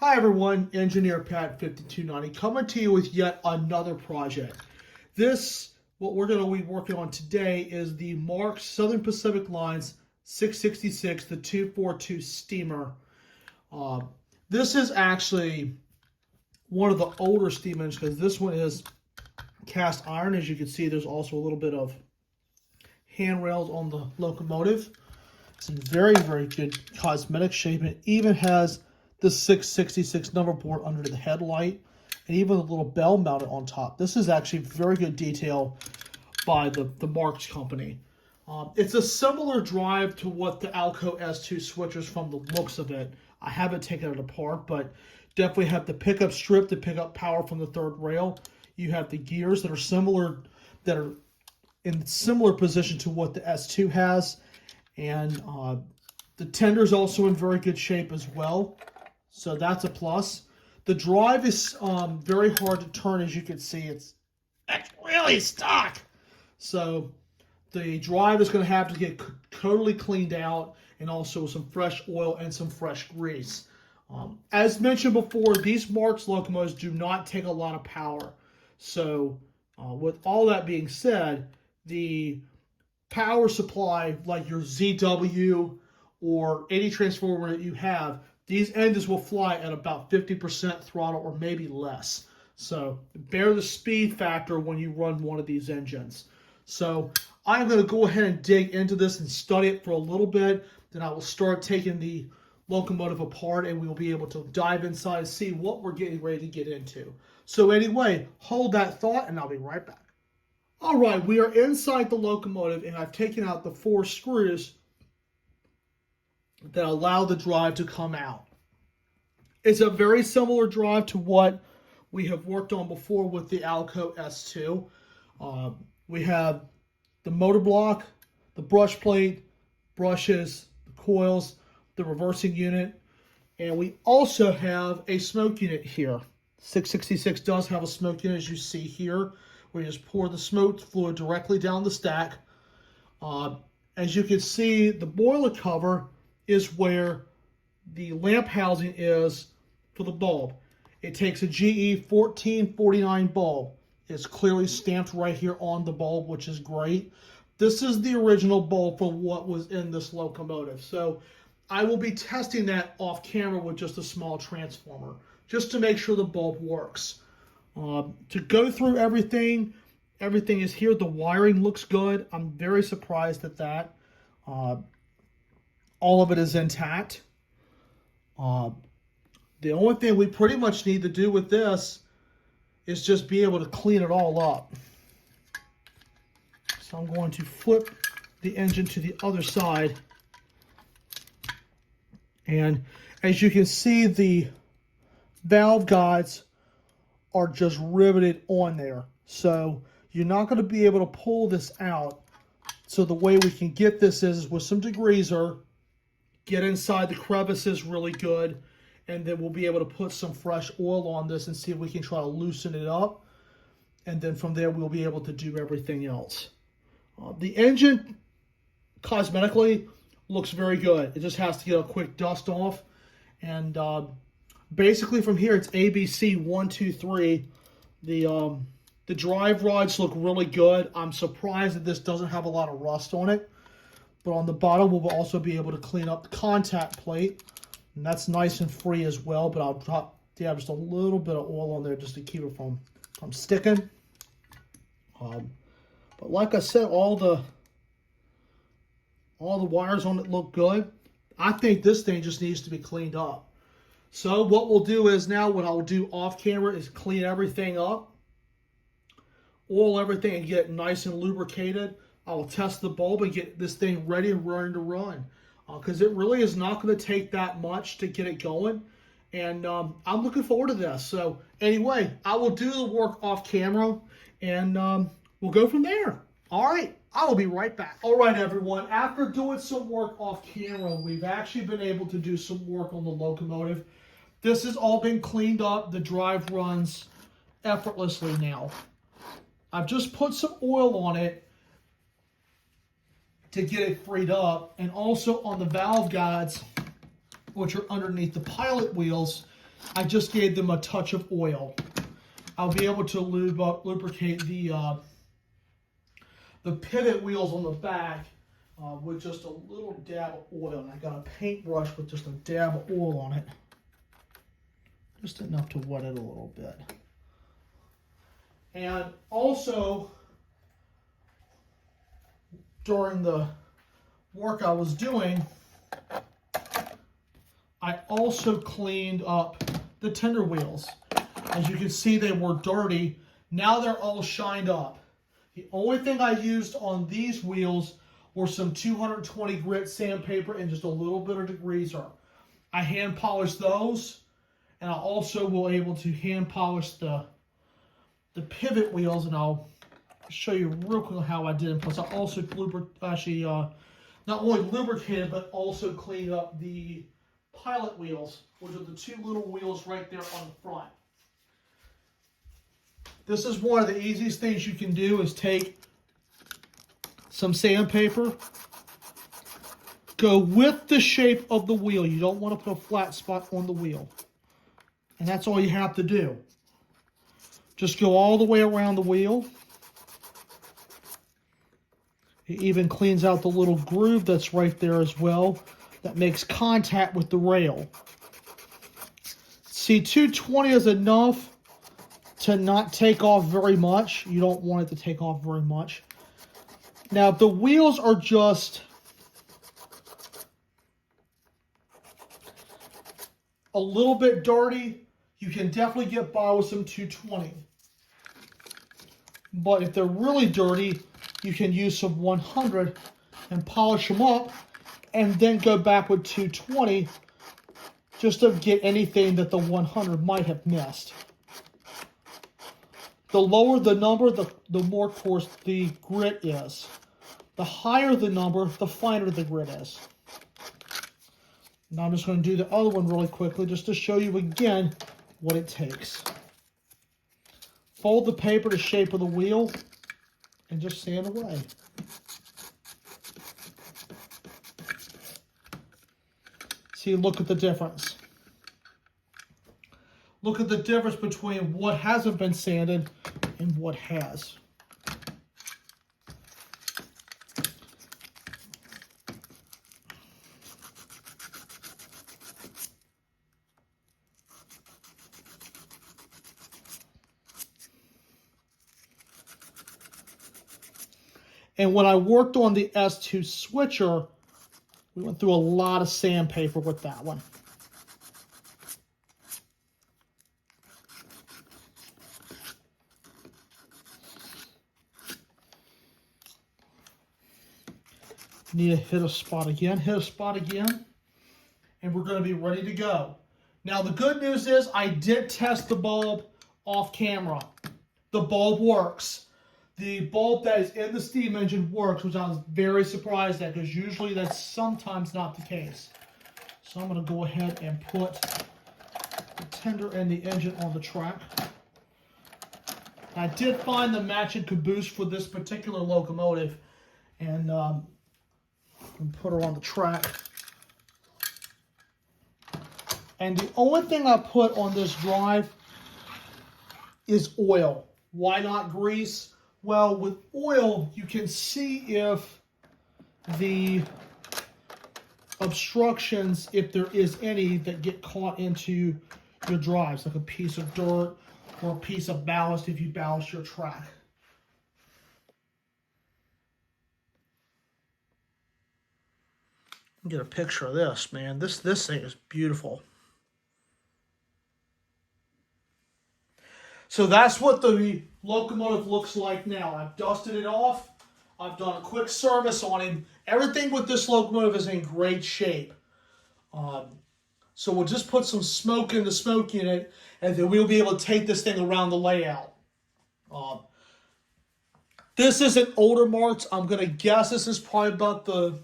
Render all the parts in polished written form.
Hi everyone, Engineer Pat 5290 coming to you with yet another project. What we're going to be working on today is the Marx Southern Pacific Lines 666, the 242 steamer. This is actually one of the older steam engines because this one is cast iron. As you can see, there's also a little bit of handrails on the locomotive. It's in very, very good cosmetic shape. It even has the 666 number board under the headlight and even a little bell mounted on top. This is actually very good detail by the Marx company. It's a similar drive to what the Alco S2 switchers from the looks of it. I haven't taken it apart, but definitely have the pickup strip to pick up power from the third rail. You have the gears that are similar, that are in similar position to what the S2 has. And the tender's also in very good shape as well. So that's a plus. The drive is very hard to turn, as you can see. It's really stuck. So the drive is going to have to get totally cleaned out, and also some fresh oil and some fresh grease. As mentioned before, these Marx locomotives do not take a lot of power. So with all that being said, the power supply, like your ZW or any transformer that you have, these engines will fly at about 50% throttle or maybe less. So bear the speed factor when you run one of these engines. So I'm going to go ahead and dig into this and study it for a little bit. Then I will start taking the locomotive apart, and we will be able to dive inside and see what we're getting ready to get into. So anyway, hold that thought and I'll be right back. All right, we are inside the locomotive, and I've taken out the 4 screws that allow the drive to come out. It's a very similar drive to what we have worked on before with the Alco S2. We have the motor block, the brush plate, brushes, the coils, the reversing unit, and we also have a smoke unit here. 666 does have a smoke unit, as you see here. We just pour the smoke fluid directly down the stack. As you can see, the boiler cover is where the lamp housing is for the bulb. It takes a GE 1449 bulb. It's clearly stamped right here on the bulb, which is great. This is the original bulb for what was in this locomotive. So I will be testing that off camera with just a small transformer, just to make sure the bulb works. To go through everything is here. The wiring looks good. I'm very surprised at that. All of it is intact. The only thing we pretty much need to do with this is just be able to clean it all up. So I'm going to flip the engine to the other side. And as you can see, the valve guides are just riveted on there. So you're not going to be able to pull this out. So the way we can get this is with some degreaser, get inside the crevices really good, and then we'll be able to put some fresh oil on this and see if we can try to loosen it up. And then from there, we'll be able to do everything else. The engine, cosmetically, looks very good. It just has to get a quick dust off. And basically from here, it's ABC 1, 2, 3. The drive rods look really good. I'm surprised that this doesn't have a lot of rust on it. But on the bottom, we'll also be able to clean up the contact plate. And that's nice and free as well. But I'll drop just a little bit of oil on there just to keep it from sticking. But like I said, all the wires on it look good. I think this thing just needs to be cleaned up. So what we'll do is now, what I'll do off camera is clean everything up, oil everything, and get it nice and lubricated. I will test the bulb and get this thing ready and ready to run. Because it really is not going to take that much to get it going. And I'm looking forward to this. So anyway, I will do the work off camera, and we'll go from there. All right, I will be right back. All right, everyone. After doing some work off camera, we've actually been able to do some work on the locomotive. This has all been cleaned up. The drive runs effortlessly now. I've just put some oil on it to get it freed up, and also on the valve guides, which are underneath the pilot wheels. I just gave them a touch of oil. I'll be able to lubricate the pivot wheels on the back with just a little dab of oil. And I got a paintbrush with just a dab of oil on it. Just enough to wet it a little bit. And also, during the work I was doing, I also cleaned up the tender wheels. As you can see, they were dirty. Now they're all shined up. The only thing I used on these wheels were some 220 grit sandpaper and just a little bit of degreaser. I hand polished those, and I also will able to hand polish the pivot wheels, and I'll show you real quick how I did it. Plus, I also not only lubricated, but also cleaned up the pilot wheels, which are the two little wheels right there on the front. This is one of the easiest things you can do, is take some sandpaper, go with the shape of the wheel. You don't want to put a flat spot on the wheel. And that's all you have to do. Just go all the way around the wheel. It even cleans out the little groove that's right there as well, that makes contact with the rail. See, 220 is enough to not take off very much. You don't want it to take off very much. Now, if the wheels are just a little bit dirty, you can definitely get by with some 220. But if they're really dirty, you can use some 100 and polish them up, and then go back with 220 just to get anything that the 100 might have missed. The lower the number, the more coarse the grit is. The higher the number, the finer the grit is. Now I'm just going to do the other one really quickly just to show you again what it takes. Fold the paper to shape of the wheel and just sand away. See, look at the difference. Look at the difference between what hasn't been sanded and what has. And when I worked on the S2 switcher, we went through a lot of sandpaper with that one. Need to hit a spot again, and we're going to be ready to go. Now, the good news is I did test the bulb off camera. The bulb works. The bulb that is in the steam engine works, which I was very surprised at, because usually that's sometimes not the case. So I'm going to go ahead and put the tender and the engine on the track. I did find the matching caboose for this particular locomotive, and put her on the track. And the only thing I put on this drive is oil. Why not grease? Well, with oil, you can see if the obstructions, if there is any, that get caught into your drives, like a piece of dirt or a piece of ballast if you ballast your track. Get a picture of this, man. This thing is beautiful. So that's what the locomotive looks like now. I've dusted it off. I've done a quick service on it. Everything with this locomotive is in great shape. So we'll just put some smoke in the smoke unit, and then we'll be able to take this thing around the layout. This is an older Marx. I'm going to guess this is probably about the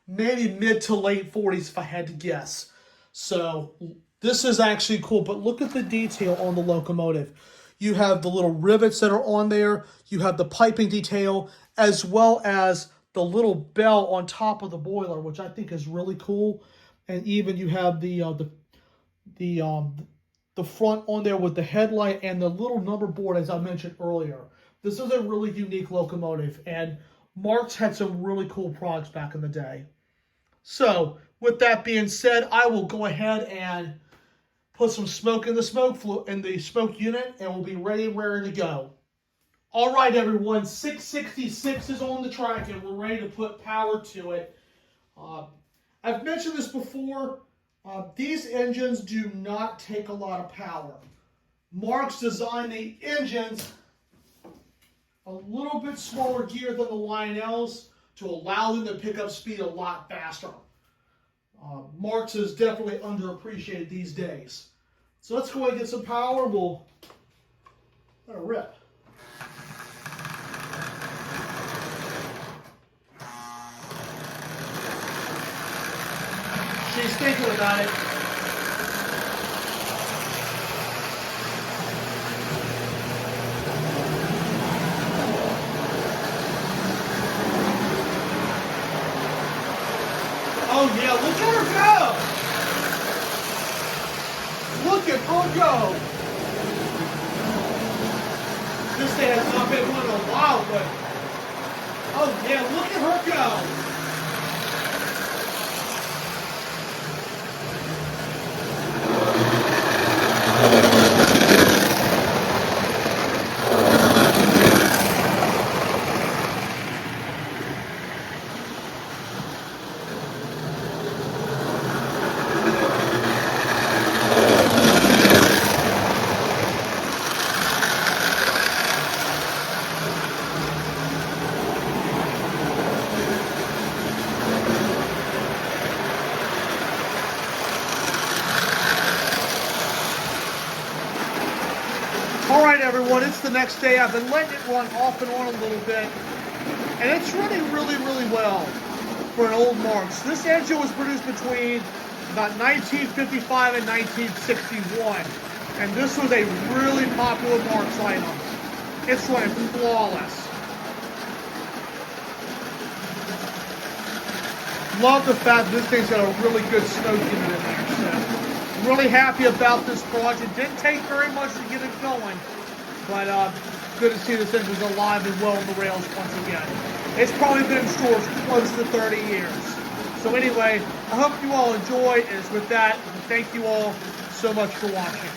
maybe mid to late 40s if I had to guess. So this is actually cool, but look at the detail on the locomotive. You have the little rivets that are on there. You have the piping detail, as well as the little bell on top of the boiler, which I think is really cool. And even you have the the front on there with the headlight and the little number board, as I mentioned earlier. This is a really unique locomotive, and Marx had some really cool products back in the day. So, with that being said, I will go ahead and put some smoke in the smoke unit, and we'll be ready and raring to go. All right, everyone, 666 is on the track, and we're ready to put power to it. I've mentioned this before. These engines do not take a lot of power. Marx designed the engines a little bit smaller gear than the Lionels to allow them to pick up speed a lot faster. Marx is definitely underappreciated these days. So let's go ahead and get some power. We'll let it rip. She's thinking about it. Oh yeah, look at her go! Look at her go! This thing has not been running a while, but oh yeah, look at her go! Alright everyone, it's the next day. I've been letting it run off and on a little bit, and it's running really well for an old Marx. This engine was produced between about 1955 and 1961, and this was a really popular Marx item. It's running flawless. Love the fact this thing's got a really good smoke unit in there. So really happy about this project. Didn't take very much to get it going, but good to see this engine's alive and well on the rails once again. It's probably been in stores close to 30 years. So anyway, I hope you all enjoy, and with that, thank you all so much for watching.